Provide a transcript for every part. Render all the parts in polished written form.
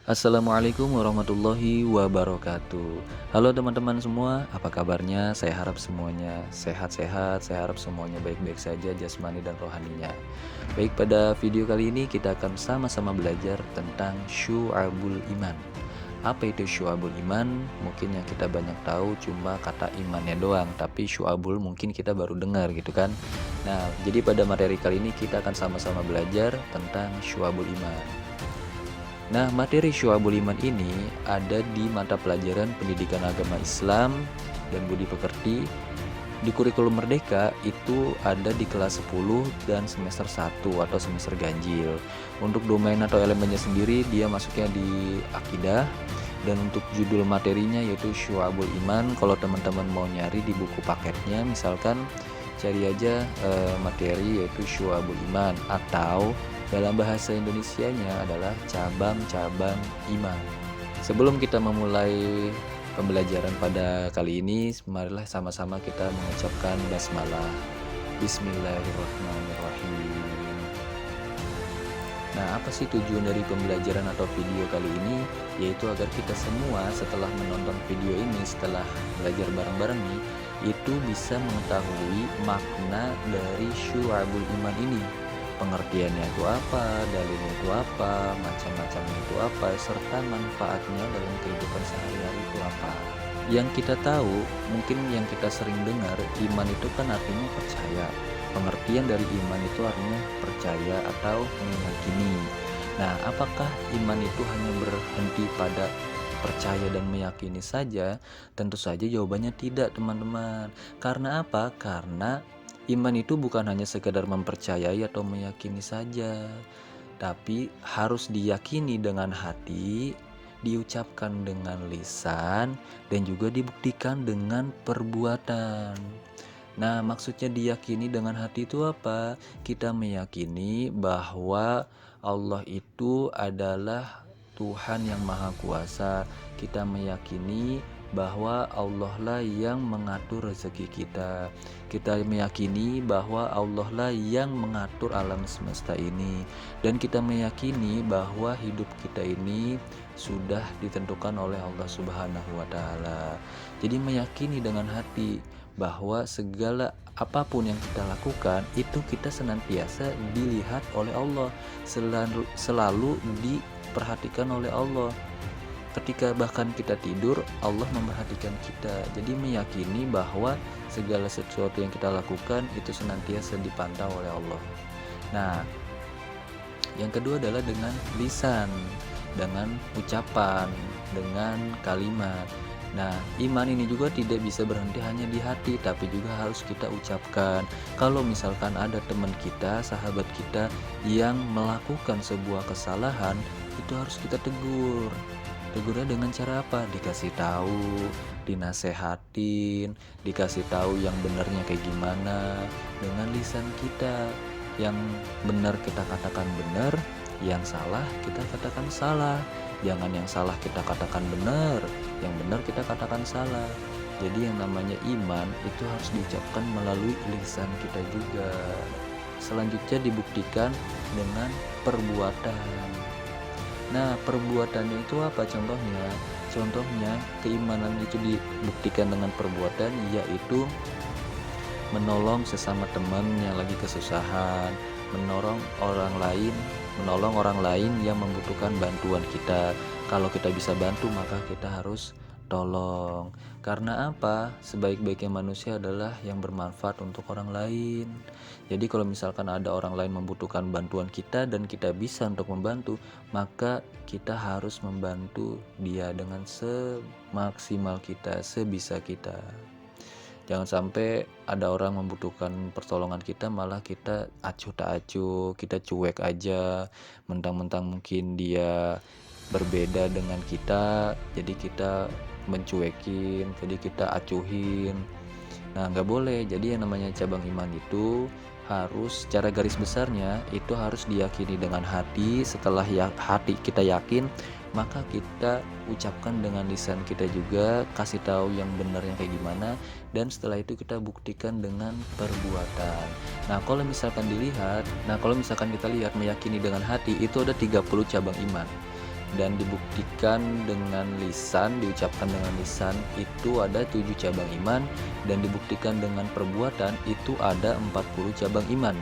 Assalamualaikum warahmatullahi wabarakatuh. Halo teman-teman semua, apa kabarnya? Saya harap semuanya sehat-sehat, saya harap semuanya baik-baik saja jasmani dan rohaninya. Baik, pada video kali ini kita akan sama-sama belajar tentang syu'abul iman. Apa itu syu'abul iman? Mungkin yang kita banyak tahu cuma kata imannya doang, tapi syu'abul mungkin kita baru dengar gitu kan. Nah, jadi pada materi kali ini kita akan sama-sama belajar tentang syu'abul iman. Nah, materi Syu'abul Iman ini ada di mata pelajaran Pendidikan Agama Islam dan Budi Pekerti. Di kurikulum Merdeka itu ada di kelas 10 dan semester 1 atau semester ganjil. Untuk domain atau elemennya sendiri dia masuknya di akidah, dan untuk judul materinya yaitu Syu'abul Iman. Kalau teman-teman mau nyari di buku paketnya misalkan cari aja materi yaitu Syu'abul Iman, atau dalam bahasa Indonesianya adalah cabang-cabang iman. Sebelum kita memulai pembelajaran pada kali ini, marilah sama-sama kita mengucapkan basmalah. Bismillahirrahmanirrahim. Nah, apa sih tujuan dari pembelajaran atau video kali ini? Yaitu agar kita semua setelah menonton video ini, setelah belajar bareng-bareng nih, itu bisa mengetahui makna dari Syu'abul Iman ini. Pengertiannya itu apa, dalilnya itu apa, macam-macamnya itu apa, serta manfaatnya dalam kehidupan sehari-hari itu apa. Yang kita tahu, mungkin yang kita sering dengar, iman itu kan artinya percaya. Pengertian dari iman itu artinya percaya atau meyakini. Nah, apakah iman itu hanya berhenti pada percaya dan meyakini saja? Tentu saja jawabannya tidak, teman-teman. Karena apa? Karena iman itu bukan hanya sekedar mempercayai atau meyakini saja, tapi harus diyakini dengan hati, diucapkan dengan lisan, dan juga dibuktikan dengan perbuatan. Nah, maksudnya diyakini dengan hati itu apa? Kita meyakini bahwa Allah itu adalah Tuhan yang Maha Kuasa. Kita meyakini bahwa Allah lah yang mengatur rezeki kita. Kita meyakini bahwa Allah lah yang mengatur alam semesta ini. Dan kita meyakini bahwa hidup kita ini sudah ditentukan oleh Allah Subhanahu wa Ta'ala. Jadi meyakini dengan hati bahwa segala apapun yang kita lakukan itu kita senantiasa dilihat oleh Allah, selalu diperhatikan oleh Allah. Ketika bahkan kita tidur, Allah memperhatikan kita. Jadi meyakini bahwa segala sesuatu yang kita lakukan itu senantiasa dipantau oleh Allah. Nah, yang kedua adalah dengan lisan, dengan ucapan, dengan kalimat. Nah, iman ini juga tidak bisa berhenti hanya di hati, tapi juga harus kita ucapkan. Kalau misalkan ada teman kita, sahabat kita yang melakukan sebuah kesalahan, itu harus kita tegur. Tegurnya dengan cara apa? Dikasih tahu, dinasehatin, dikasih tahu yang benarnya kayak gimana. Dengan lisan kita, yang benar kita katakan benar, yang salah kita katakan salah. Jangan yang salah kita katakan benar, yang benar kita katakan salah. Jadi yang namanya iman itu harus diucapkan melalui lisan kita juga. Selanjutnya dibuktikan dengan perbuatan. Nah, perbuatannya itu apa contohnya? Contohnya keimanan itu dibuktikan dengan perbuatan, yaitu menolong sesama teman yang lagi kesusahan, menolong orang lain yang membutuhkan bantuan kita. Kalau kita bisa bantu, maka kita harus tolong. Karena apa? Sebaik-baiknya manusia adalah yang bermanfaat untuk orang lain. Jadi kalau misalkan ada orang lain membutuhkan bantuan kita dan kita bisa untuk membantu, maka kita harus membantu dia dengan semaksimal kita, sebisa kita. Jangan sampai ada orang membutuhkan pertolongan kita malah kita acuh tak acuh, kita cuek aja, mentang-mentang mungkin dia berbeda dengan kita, jadi kita mencuekin, jadi kita acuhin. Nah, nggak boleh. Jadi yang namanya cabang iman itu harus secara garis besarnya itu harus diyakini dengan hati. Setelah hati kita yakin, maka kita ucapkan dengan lisan kita juga, kasih tahu yang benarnya kayak gimana, dan setelah itu kita buktikan dengan perbuatan. Nah, kalau misalkan kita lihat meyakini dengan hati itu ada 30 cabang iman. dan dibuktikan dengan lisan, diucapkan dengan lisan itu ada 7 cabang iman, dan dibuktikan dengan perbuatan itu ada 40 cabang iman.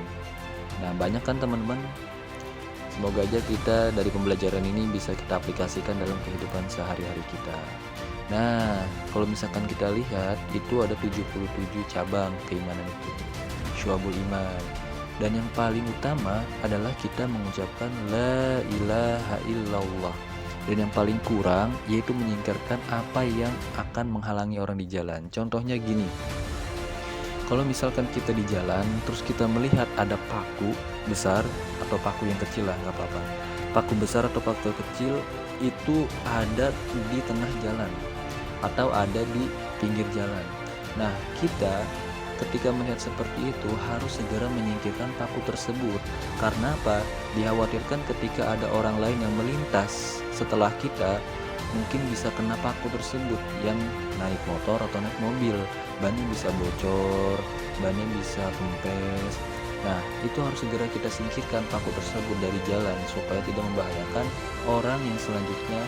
Nah, banyak kan teman-teman? Semoga aja kita dari pembelajaran ini bisa kita aplikasikan dalam kehidupan sehari-hari kita. Nah, kalau misalkan kita lihat itu ada 77 cabang keimanan itu, syu'abul iman. Dan yang paling utama adalah kita mengucapkan la ilaha illallah. Dan yang paling kurang yaitu menyingkirkan apa yang akan menghalangi orang di jalan. Contohnya gini, kalau misalkan kita di jalan terus kita melihat ada paku besar atau paku yang kecil lah, nggak apa-apa. Paku besar atau paku kecil itu ada di tengah jalan atau ada di pinggir jalan. Nah, kita ketika melihat seperti itu harus segera menyingkirkan paku tersebut. Karena apa? Dikhawatirkan ketika ada orang lain yang melintas setelah kita, mungkin bisa kena paku tersebut, yang naik motor atau naik mobil. Bannya bisa bocor, bannya bisa kempes. Nah, itu harus segera kita singkirkan paku tersebut dari jalan supaya tidak membahayakan orang yang selanjutnya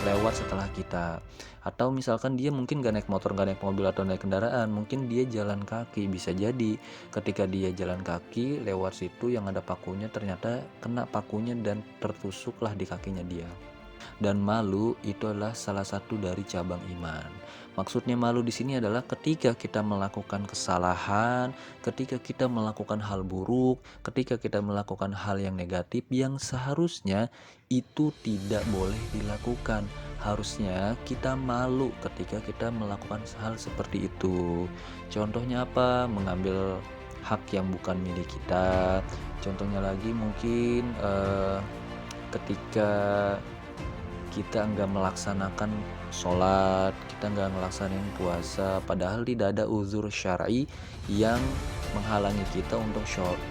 lewat setelah kita. Atau misalkan dia mungkin gak naik motor, gak naik mobil atau naik kendaraan, mungkin dia jalan kaki. Bisa jadi ketika dia jalan kaki lewat situ yang ada pakunya, ternyata kena pakunya dan tertusuklah di kakinya dia. Dan malu itu adalah salah satu dari cabang iman. Maksudnya malu di sini adalah ketika kita melakukan kesalahan, ketika kita melakukan hal buruk, ketika kita melakukan hal yang negatif yang seharusnya itu tidak boleh dilakukan. Harusnya kita malu ketika kita melakukan hal seperti itu. Contohnya apa? Mengambil hak yang bukan milik kita. Contohnya lagi mungkin ketika kita nggak melaksanakan sholat, kita nggak melaksanakan puasa, padahal tidak ada uzur syar'i yang menghalangi kita untuk sholat.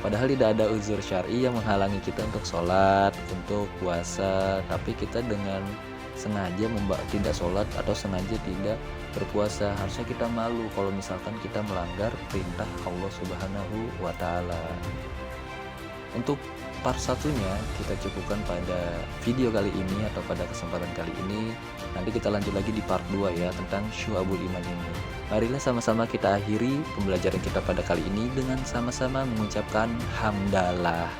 Padahal tidak ada uzur syar'i yang menghalangi kita untuk sholat, untuk puasa, tapi kita dengan sengaja tidak sholat atau sengaja tidak berpuasa. Harusnya kita malu kalau misalkan kita melanggar perintah Allah Subhanahu wa Ta'ala. Untuk part satunya kita cukupkan pada video kali ini atau pada kesempatan kali ini. Nanti kita lanjut lagi di part 2 ya, tentang syu'abul iman ini. Marilah sama-sama kita akhiri pembelajaran kita pada kali ini dengan sama-sama mengucapkan hamdalah.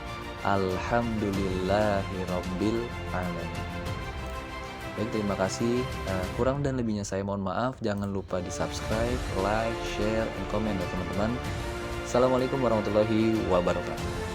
Alhamdulillahirabbil alamin. Baik, terima kasih. Kurang dan lebihnya saya mohon maaf. Jangan lupa di subscribe, like, share, dan komen ya teman-teman. Assalamualaikum warahmatullahi wabarakatuh.